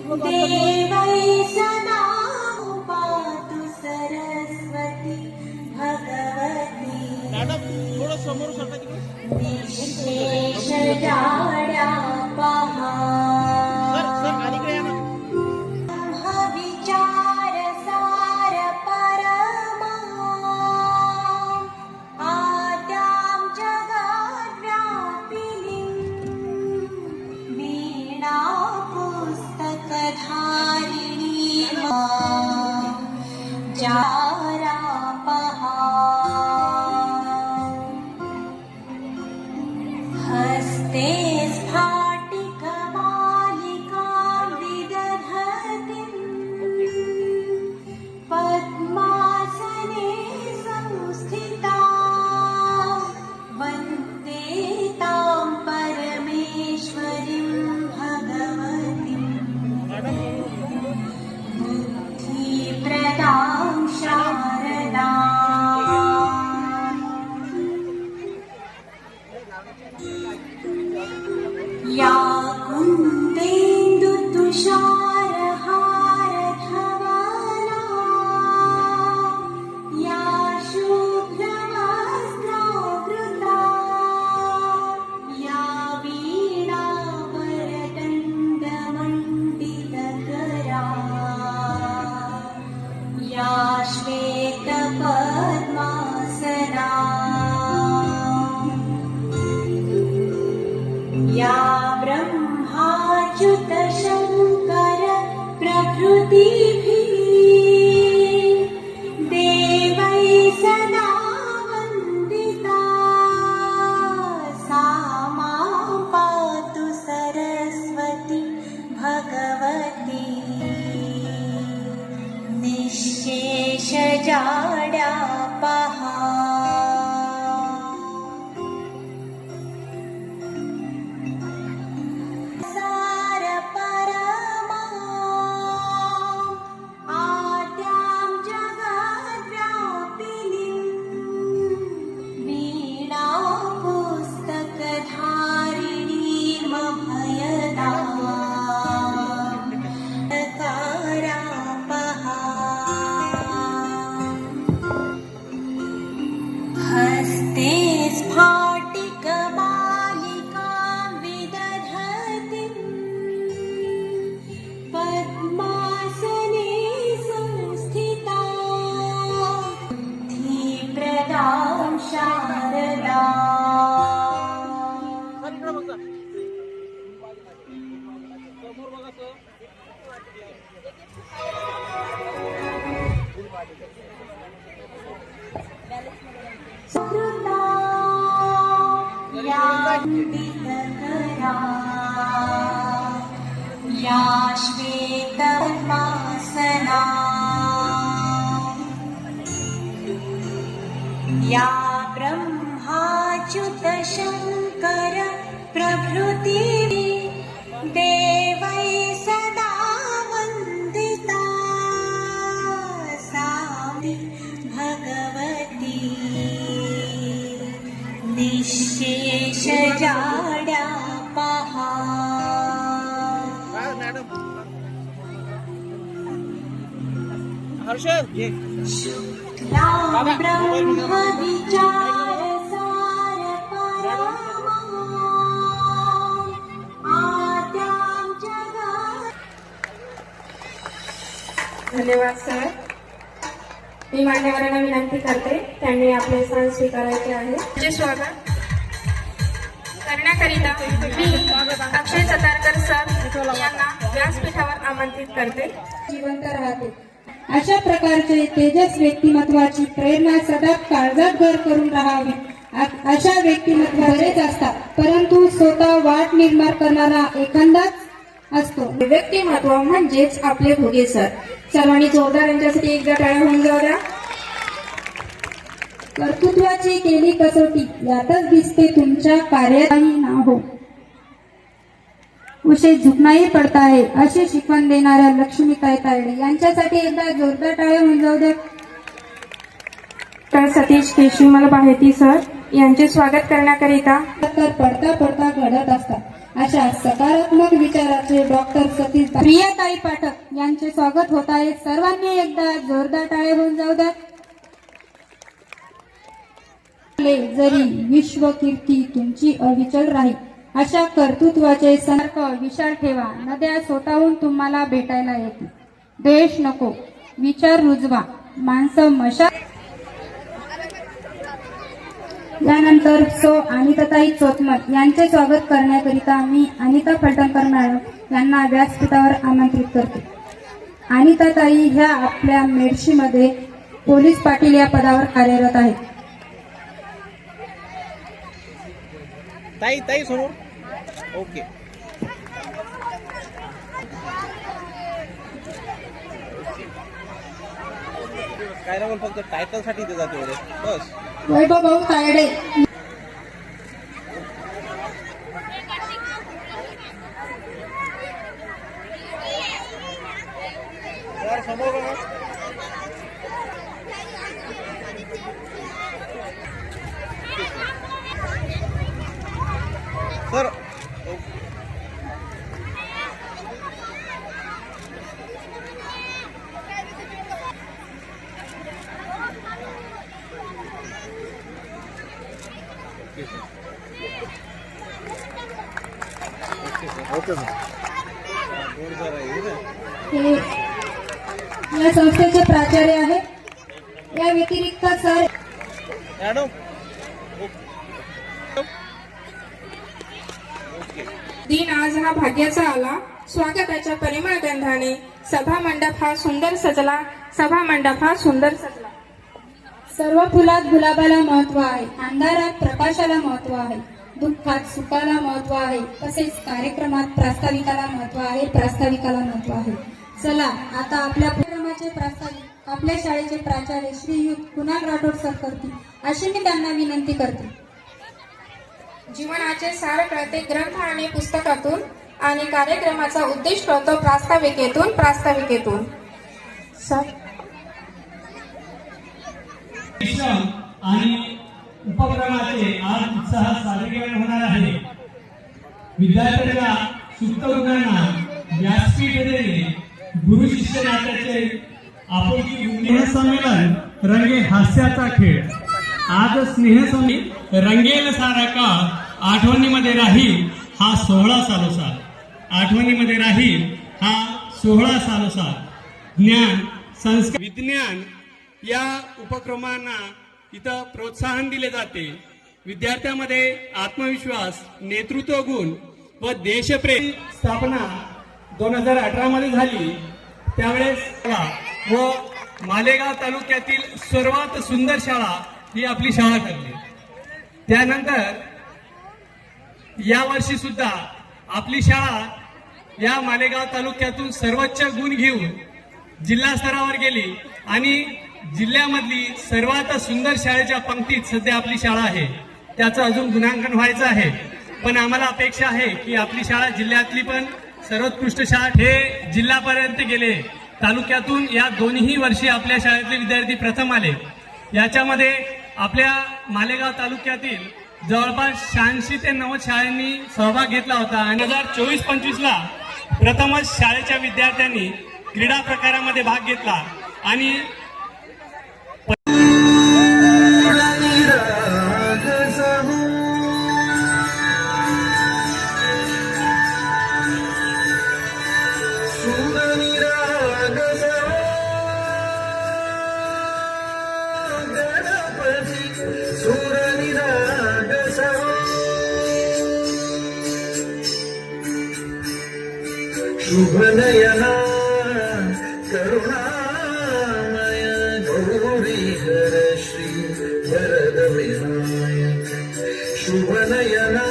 देवै सदा पातु सरस्वती भगवती निशेष जाड्या पहा विचार सार परमा आद्यां जगद्व्यापिनीं वीणा पुस्तकधारिणी जारा पहा हस्ते स्फाटिकमालिकां विदधतीं पद्मासने संस्थिता वन्दे तां परमेश्वरीं भगवतीं बुद्धिप्रदां शारदाम् या कुन्देन्दुतुषारहारधवला या शुभ्रवस्त्रावृता या वीणावरदण्डमण्डितकरा या श्वेतपद्मासना या ब्रह्माच्युत शङ्कर प्रभृतिभिः देवै सदा वन्दिता सा मां पातु सरस्वती भगवती निःशेषजाड्या पहा हस्ते स्फाटिकमालिकां विदधतीं पद्मासने संस्थिता बुद्धिप्रदां शारदाम् सुकृता या वन्दितकरा या श्वेतपद्मासना या ब्रह्माच्युत शङ्कर प्रभृतिभिः देवै सदा वन्दिता सा भगवती निःशेषजाड्या पहा शुक्लां ब्रह्मविचारसार परमा आद्यां जगत्। धन्यवाद सर. मी मान्यवरांना विनंती करते त्यांनी आपले स्थान स्वीकारायचे आहे. तुझे स्वागत करण्याकरिता मी अक्षय सतारकर सर यांना व्यासपीठावर आमंत्रित करते. जिवंत राहते अशा प्रकारचे तेजस व्यक्तिमत्वाची प्रेरणा सदा काळजात घर करून राहावी. अशा व्यक्तिमत्व बरेच असतात, परंतु स्वतः वाट निर्माण करणारा एखादाच असतो. व्यक्तिमत्व म्हणजेच आपले भोगे सर. सर्वांनी जोरदार यांच्यासाठी एकदा टाळ्या होऊन जाऊ द्या. कर्तृत्वाची केली कसोटी यातच दिसते तुमच्या कार्यातही ना हो. उसे झुकना ही पडता है अशी शिकवण देणाऱ्या लक्ष्मीताई तायडे यांच्यासाठी एकदा जोरदार टाळ्या होऊन जाऊ द्या. तर सतीश केशवी मला बाहेती सर. यांचे स्वागत करण्याकरिता तर पडता पडता घडत असतात अशा सकारात्मक विचाराचे डॉक्टर सतीश प्रियाताई पाठक यांचे स्वागत होत आहे. सर्वांनी एकदा जोरदार टाळ्या होऊन जाऊ द्या. जरी विश्वकीर्ती तुमची अविचल राहील अशा कर्तृत्वाचे संपर्क विशाल ठेवा. नद्या स्वतःहून तुम्हाला भेटायला येतील. द्वेष नको, विचार रुजवा, माणसं मशा. यानंतर सो अनिताताई चोतमल यांचे स्वागत करण्याकरिता मी अनिता फलटणकर मॅडम यांना व्यासपीठावर आमंत्रित करते. अनिताताई ह्या आपल्या मेडशीमध्ये पोलीस पाटील या पदावर कार्यरत आहेत. ताई समोर. ओके. काय ना फक्त टायटल साठी ते जाते बस. वैभव भाऊ तायडे समोर सर. Okay sir. हे या संस्थेचे प्राचार्य आहेत. या व्यतिरिक्त सर मॅडम. दिन आज हा भाग्याचा आला. स्वागताच्या परिमळ गंधाने सभा मंडप हा सुंदर सजला. सभा मंडप हा सुंदर सजला. सर्व फुलात गुलाबाला महत्व आहे. अंधारात प्रकाशाला महत्व आहे. दुःखात सुखाला महत्व आहे. तसेच कार्यक्रमात प्रास्ताविकाला महत्व आहे. प्रास्ताविकाला महत्व आहे. चला आता आपल्या कार्यक्रमाचे प्रास्ताविक आपल्या शाळेचे प्राचार्य श्रीयुत कुणाल राठोड सर करतील अशी मी त्यांना विनंती करते. जीवनाचे सार कळते ग्रंथ आणि पुस्तकातून आणि कार्यक्रमाचा उद्दिष्ट होतो प्रास्ताविकेतून. प्रास्ताविकेतून आणि उपक्रमाचे आज उत्साहात सादरीकरण होणार आहे. विद्यार्थ्यांना सुप्त गुणांना व्यासपीठ देणे, गुरु शिष्य नात्याचे आपुलकी स्नेहसंमेलन रंगे हास्याचा खेळ. आज स्नेहसंमेलन रंगेल सारा काळ आठवणीमध्ये राहील हा 16 सालोसाल. आठवणीमध्ये राहील हा 16 सालोसाल. ज्ञान संस्कार विज्ञान या उपक्रमांना इथं प्रोत्साहन दिले जाते. विद्यार्थ्यांमध्ये आत्मविश्वास, नेतृत्व गुण व देशप्रेम स्थापना 2018 मध्ये झाली. त्यावेळेस व मालेगाव तालुक्यातील सर्वात सुंदर शाळा ही आपली शाळा ठरली. त्यानंतर या वर्षी सुद्धा आपली शाळा या मालेगाव तालुक्यातून सर्वोच्च गुण घेऊन जिल्हा स्तरावर गेली आणि जिल्ह्यामधली सर्वात सुंदर शाळेच्या पंक्तीत सध्या आपली शाळा आहे. त्याचं अजून गुणांकन व्हायचं आहे. पण आम्हाला अपेक्षा आहे की आपली शाळा जिल्ह्यातली पण सर्वोत्कृष्ट शाळा हे जिल्ह्यापर्यंत गेले. तालुक्यातून या दोन्ही वर्षी आपल्या शाळेतले विद्यार्थी प्रथम आले. याच्यामध्ये आपल्या मालेगाव तालुक्यातील जवळपास 86 ते 90 शाळांनी सहभाग घेतला होता. आणि 2024-25 ला प्रथमच शाळेच्या विद्यार्थ्यांनी क्रीडा प्रकारामध्ये भाग घेतला. आणि शुभनयना करुणामय गौरीधर श्री वरद विनायक. शुभनयना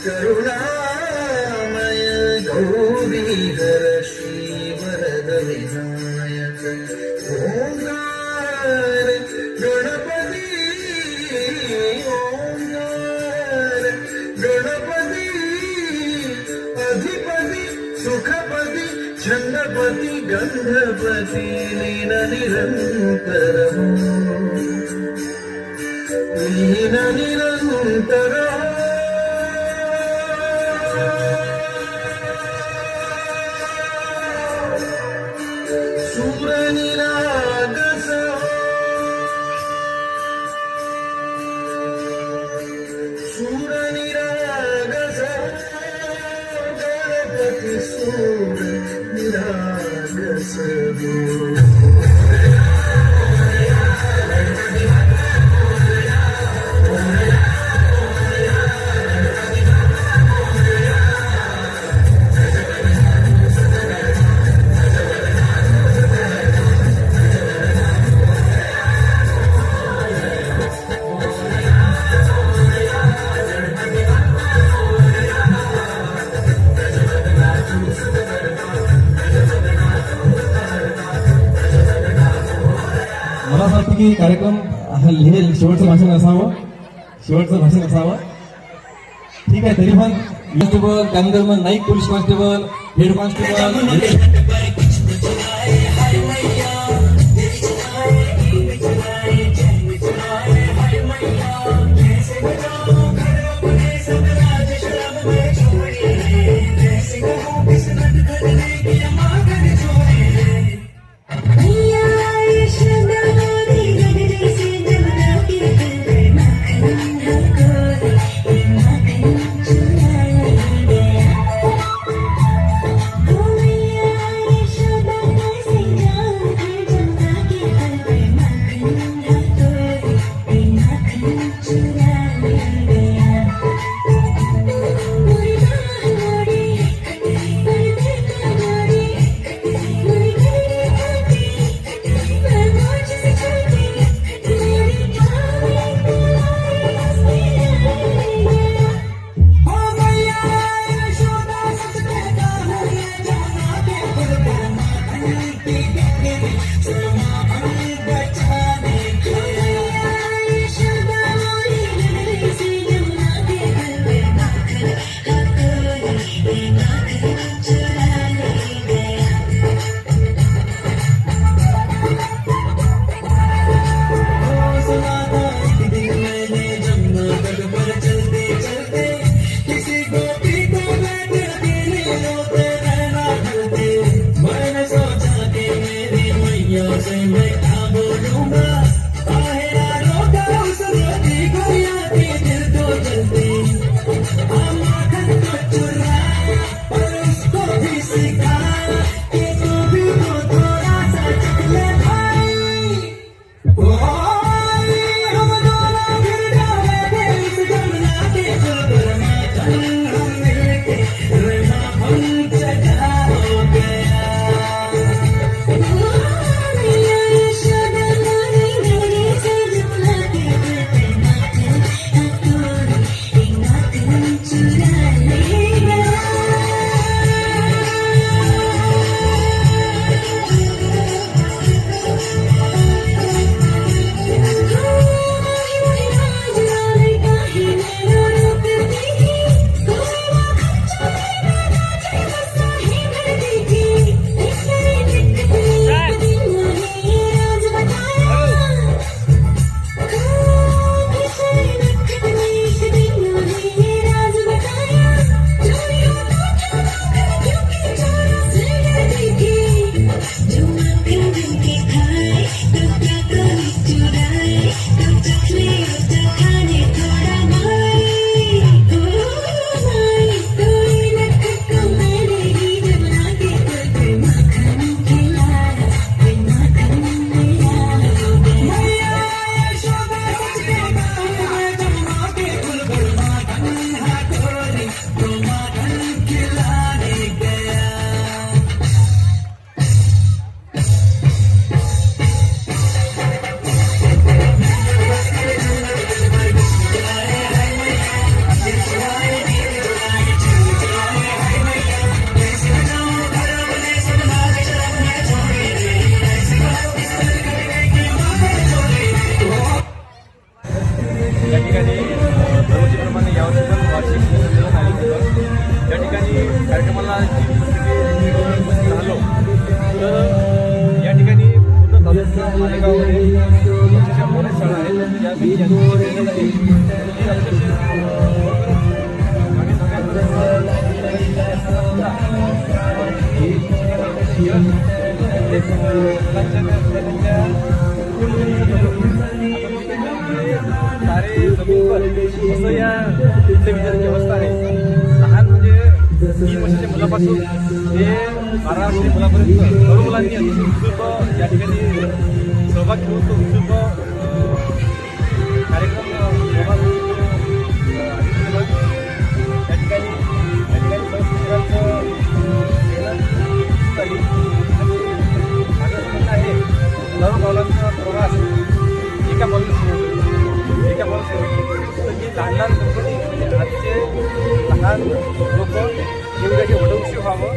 करुणामय गौरीधर श्री वरद विनायक. ओंकार गणपती, ओंकार गणपती, अधिपती सुखपती. गणपती गंधपती लीन निरंतर लीन निरंतर सूरनिरागस सूरनिरागस गणपती सूर निरागस मला असं वाटतं की कार्यक्रम हे शेवटचं भाषण असावं ठीक आहे. तरी पण कॉन्स्टेबल त्यानंतर मग Naik police constable head constable सारे जमीन पर असं या इथल्या विद्यार्थ्यांची अवस्था आहे. लहान म्हणजे 3 वर्षाच्या मुलापासून ते 12 वर्षाच्या मुलापर्यंत सर्व मुलांनी अतिशय उत्सुक या ठिकाणी सहभाग घेऊन तो उत्सुक कार्यक्रम सहभाग त्या ठिकाणी माझं असं म्हणणं आहे सर्व पावलांचा प्रवास एका पाऊल सुरू होतो. एका पाऊल सुरू होतो. तर ही लहान लहान कंपनी म्हणजे आजचे लहान लोक हे उद्याचे वटवृक्ष व्हावं